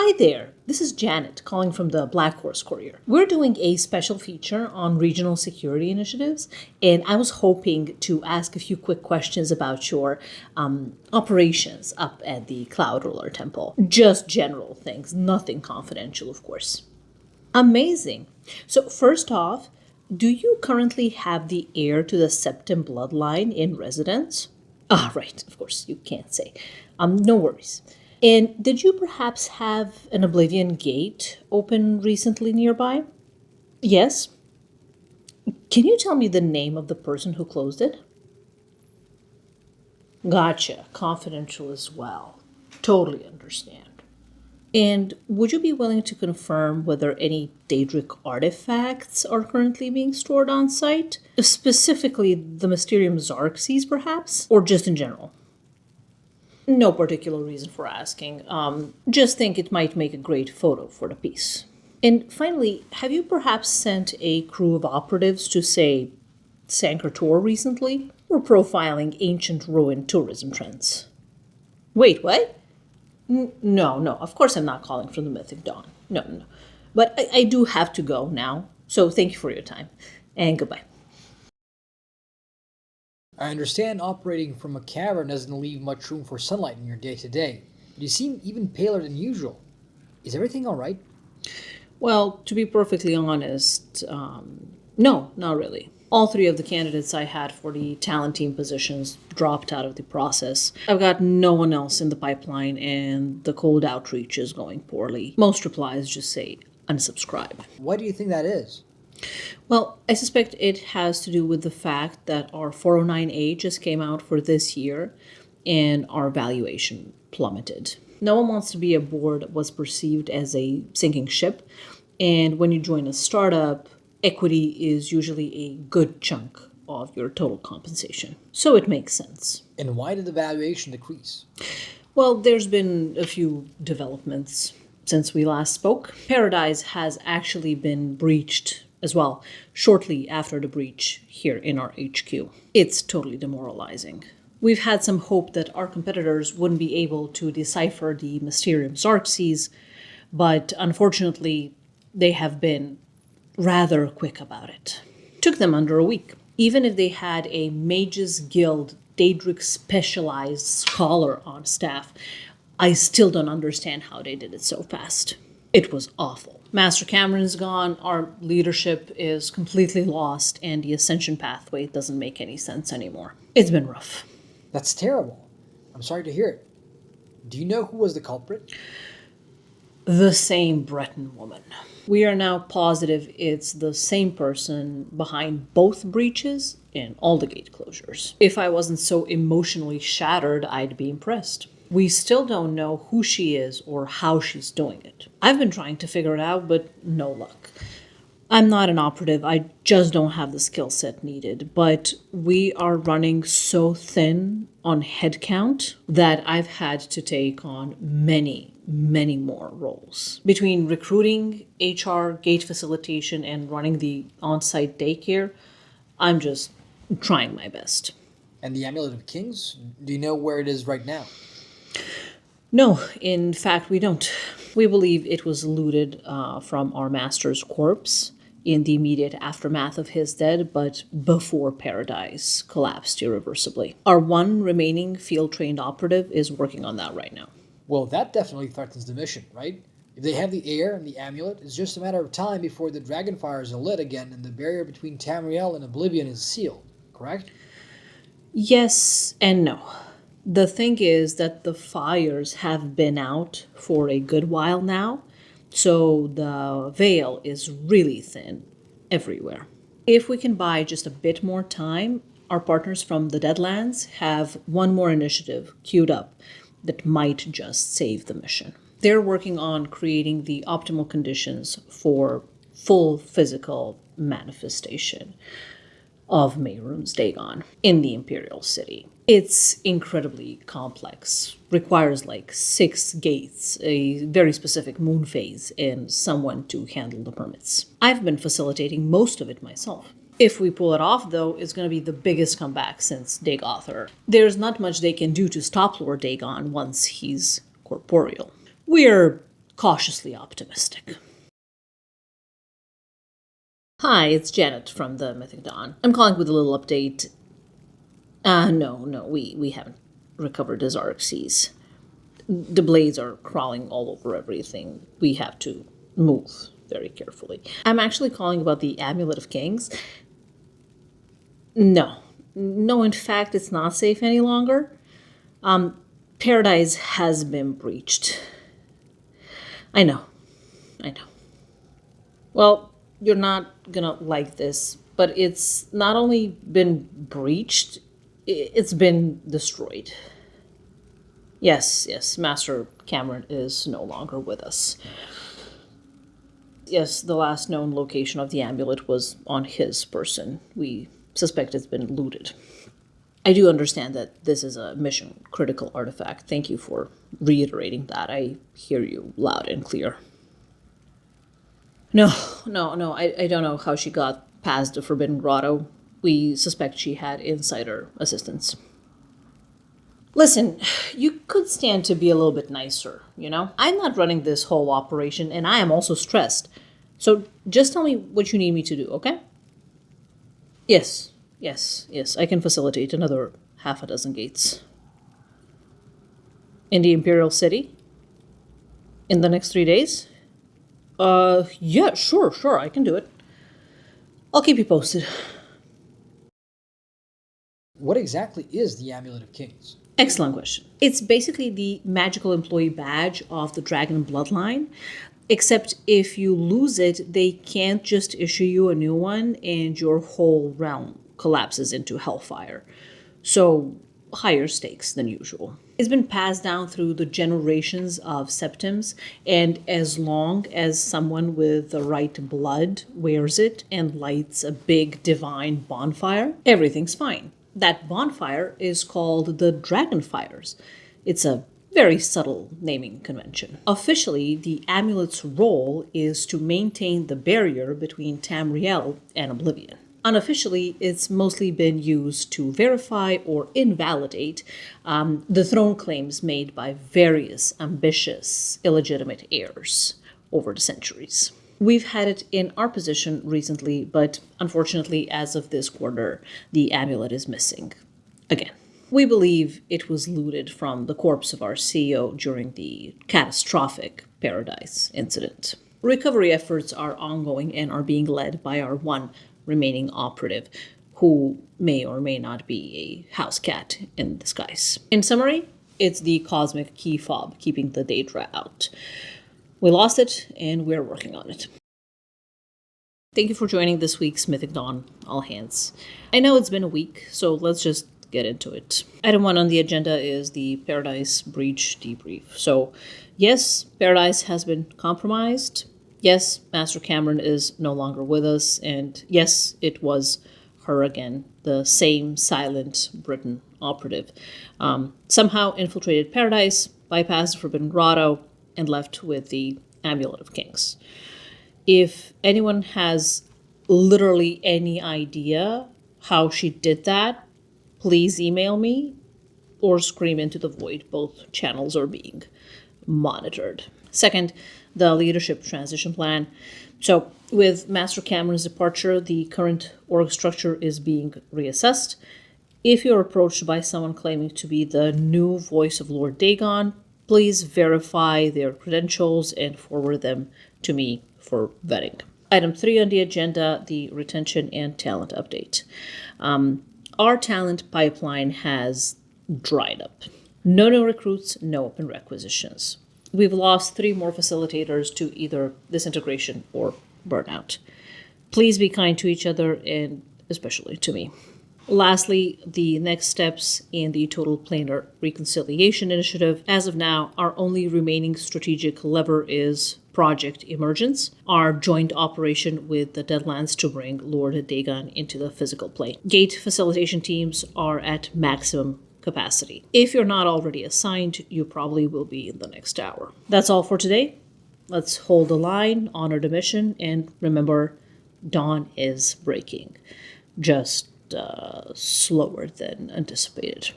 Hi there, this is Janet calling from the Black Horse Courier. We're doing a special feature on regional security initiatives, and I was hoping to ask a few quick questions about your operations up at the Cloud Ruler Temple. Just general things, nothing confidential, of course. Amazing. So, first off, do you currently have the heir to the Septim bloodline in residence? Ah, right, of course, you can't say. No worries. And did you perhaps have an Oblivion Gate open recently nearby? Yes. Can you tell me the name of the person who closed it? Gotcha. Confidential as well. Totally understand. And would you be willing to confirm whether any Daedric artifacts are currently being stored on site? Specifically, the Mysterium Xarxes, perhaps? Or just in general? No particular reason for asking. Just think it might make a great photo for the piece. And finally, have you perhaps sent a crew of operatives to, say, Sankertor recently? We're profiling ancient ruin tourism trends. Wait, what? No, of course I'm not calling from the Mythic Dawn. No. But I do have to go now, so thank you for your time, and goodbye. I understand operating from a cavern doesn't leave much room for sunlight in your day to day, but you seem even paler than usual. Is everything alright? Well, to be perfectly honest, no, not really. All three of the candidates I had for the talent team positions dropped out of the process. I've got no one else in the pipeline, and the cold outreach is going poorly. Most replies just say unsubscribe. Why do you think that is? Well, I suspect it has to do with the fact that our 409A just came out for this year and our valuation plummeted. No one wants to be aboard what's perceived as a sinking ship, and when you join a startup, equity is usually a good chunk of your total compensation. So it makes sense. And why did the valuation decrease? Well, there's been a few developments since we last spoke. Paradise has actually been breached as well, shortly after the breach here in our HQ. It's totally demoralizing. We've had some hope that our competitors wouldn't be able to decipher the Mysterium Xarxes, but unfortunately, they have been rather quick about it. Took them under a week. Even if they had a Mages Guild Daedric specialized scholar on staff, I still don't understand how they did it so fast. It was awful. Master Cameron's gone, our leadership is completely lost, and the ascension pathway doesn't make any sense anymore. It's been rough. That's terrible. I'm sorry to hear it. Do you know who was the culprit? The same Breton woman. We are now positive it's the same person behind both breaches and all the gate closures. If I wasn't so emotionally shattered, I'd be impressed. We still don't know who she is or how she's doing it. I've been trying to figure it out, but no luck. I'm not an operative, I just don't have the skill set needed, but we are running so thin on headcount that I've had to take on many more roles. Between recruiting, HR, gate facilitation, and running the on-site daycare, I'm just trying my best. And the Amulet of Kings? Do you know where it is right now? No, in fact, we don't. We believe it was looted from our master's corpse in the immediate aftermath of his death, but before Paradise collapsed irreversibly. Our one remaining field-trained operative is working on that right now. Well, that definitely threatens the mission, right? If they have the heir and the amulet, it's just a matter of time before the dragonfires are lit again and the barrier between Tamriel and Oblivion is sealed, correct? Yes and no. The thing is that the fires have been out for a good while now, so the veil is really thin everywhere. If we can buy just a bit more time, our partners from the Deadlands have one more initiative queued up that might just save the mission. They're working on creating the optimal conditions for full physical manifestation of Mehrunes Dagon in the Imperial City. It's incredibly complex, requires like 6 gates, a very specific moon phase, and someone to handle the permits. I've been facilitating most of it myself. If we pull it off, though, it's going to be the biggest comeback since Dagother. There's not much they can do to stop Lord Dagon once he's corporeal. We're cautiously optimistic. Hi, it's Janet from the Mythic Dawn. I'm calling with a little update. No, we haven't recovered his Arxes. The blades are crawling all over everything. We have to move very carefully. I'm actually calling about the Amulet of Kings. No, in fact, it's not safe any longer. Paradise has been breached. I know. I know. Well, you're not gonna like this, but it's not only been breached, it's been destroyed. Yes, Master Cameron is no longer with us. Yes, the last known location of the amulet was on his person. We suspect it's been looted. I do understand that this is a mission critical artifact. Thank you for reiterating that. I hear you loud and clear. No, I don't know how she got past the Forbidden Grotto. We suspect she had insider assistance. Listen, you could stand to be a little bit nicer, you know? I'm not running this whole operation, and I am also stressed. So just tell me what you need me to do, okay? Yes, I can facilitate another half a dozen gates. In the Imperial City? In the next 3 days? Yeah, sure, I can do it. I'll keep you posted. What exactly is the Amulet of Kings? Excellent question. It's basically the magical employee badge of the dragon bloodline, except if you lose it, they can't just issue you a new one and your whole realm collapses into hellfire. So, higher stakes than usual. It's been passed down through the generations of septims, and as long as someone with the right blood wears it and lights a big divine bonfire, everything's fine. That bonfire is called the Dragonfires. It's a very subtle naming convention. Officially, the amulet's role is to maintain the barrier between Tamriel and Oblivion. Unofficially, it's mostly been used to verify or invalidate the throne claims made by various ambitious, illegitimate heirs over the centuries. We've had it in our position recently, but unfortunately, as of this quarter, the amulet is missing. Again. We believe it was looted from the corpse of our CEO during the catastrophic Paradise incident. Recovery efforts are ongoing and are being led by our one remaining operative, who may or may not be a house cat in disguise. In summary, it's the cosmic key fob keeping the Daedra out. We lost it, and we're working on it. Thank you for joining this week's Mythic Dawn All Hands. I know it's been a week, so let's just get into it. Item 1 on the agenda is the Paradise Breach debrief. So, yes, Paradise has been compromised. Yes, Master Cameron is no longer with us. And yes, it was her again, the same silent Britain operative. Somehow infiltrated Paradise, bypassed the Forbidden Grotto, and left with the Amulet of Kings. If anyone has literally any idea how she did that, please email me or scream into the void. Both channels are being monitored. Second, the leadership transition plan. So, with Master Cameron's departure, the current org structure is being reassessed. If you're approached by someone claiming to be the new voice of Lord Dagon, please verify their credentials and forward them to me for vetting. Item 3 on the agenda, the retention and talent update. Our talent pipeline has dried up. No new recruits, no open requisitions. We've lost 3 more facilitators to either disintegration or burnout. Please be kind to each other and especially to me. Lastly, the next steps in the Total Planar Reconciliation Initiative. As of now, our only remaining strategic lever is Project Emergence, our joint operation with the Deadlands to bring Lord Dagon into the physical plane. Gate facilitation teams are at maximum capacity. If you're not already assigned, you probably will be in the next hour. That's all for today. Let's hold the line, honor the mission, and remember, dawn is breaking. Just slower than anticipated.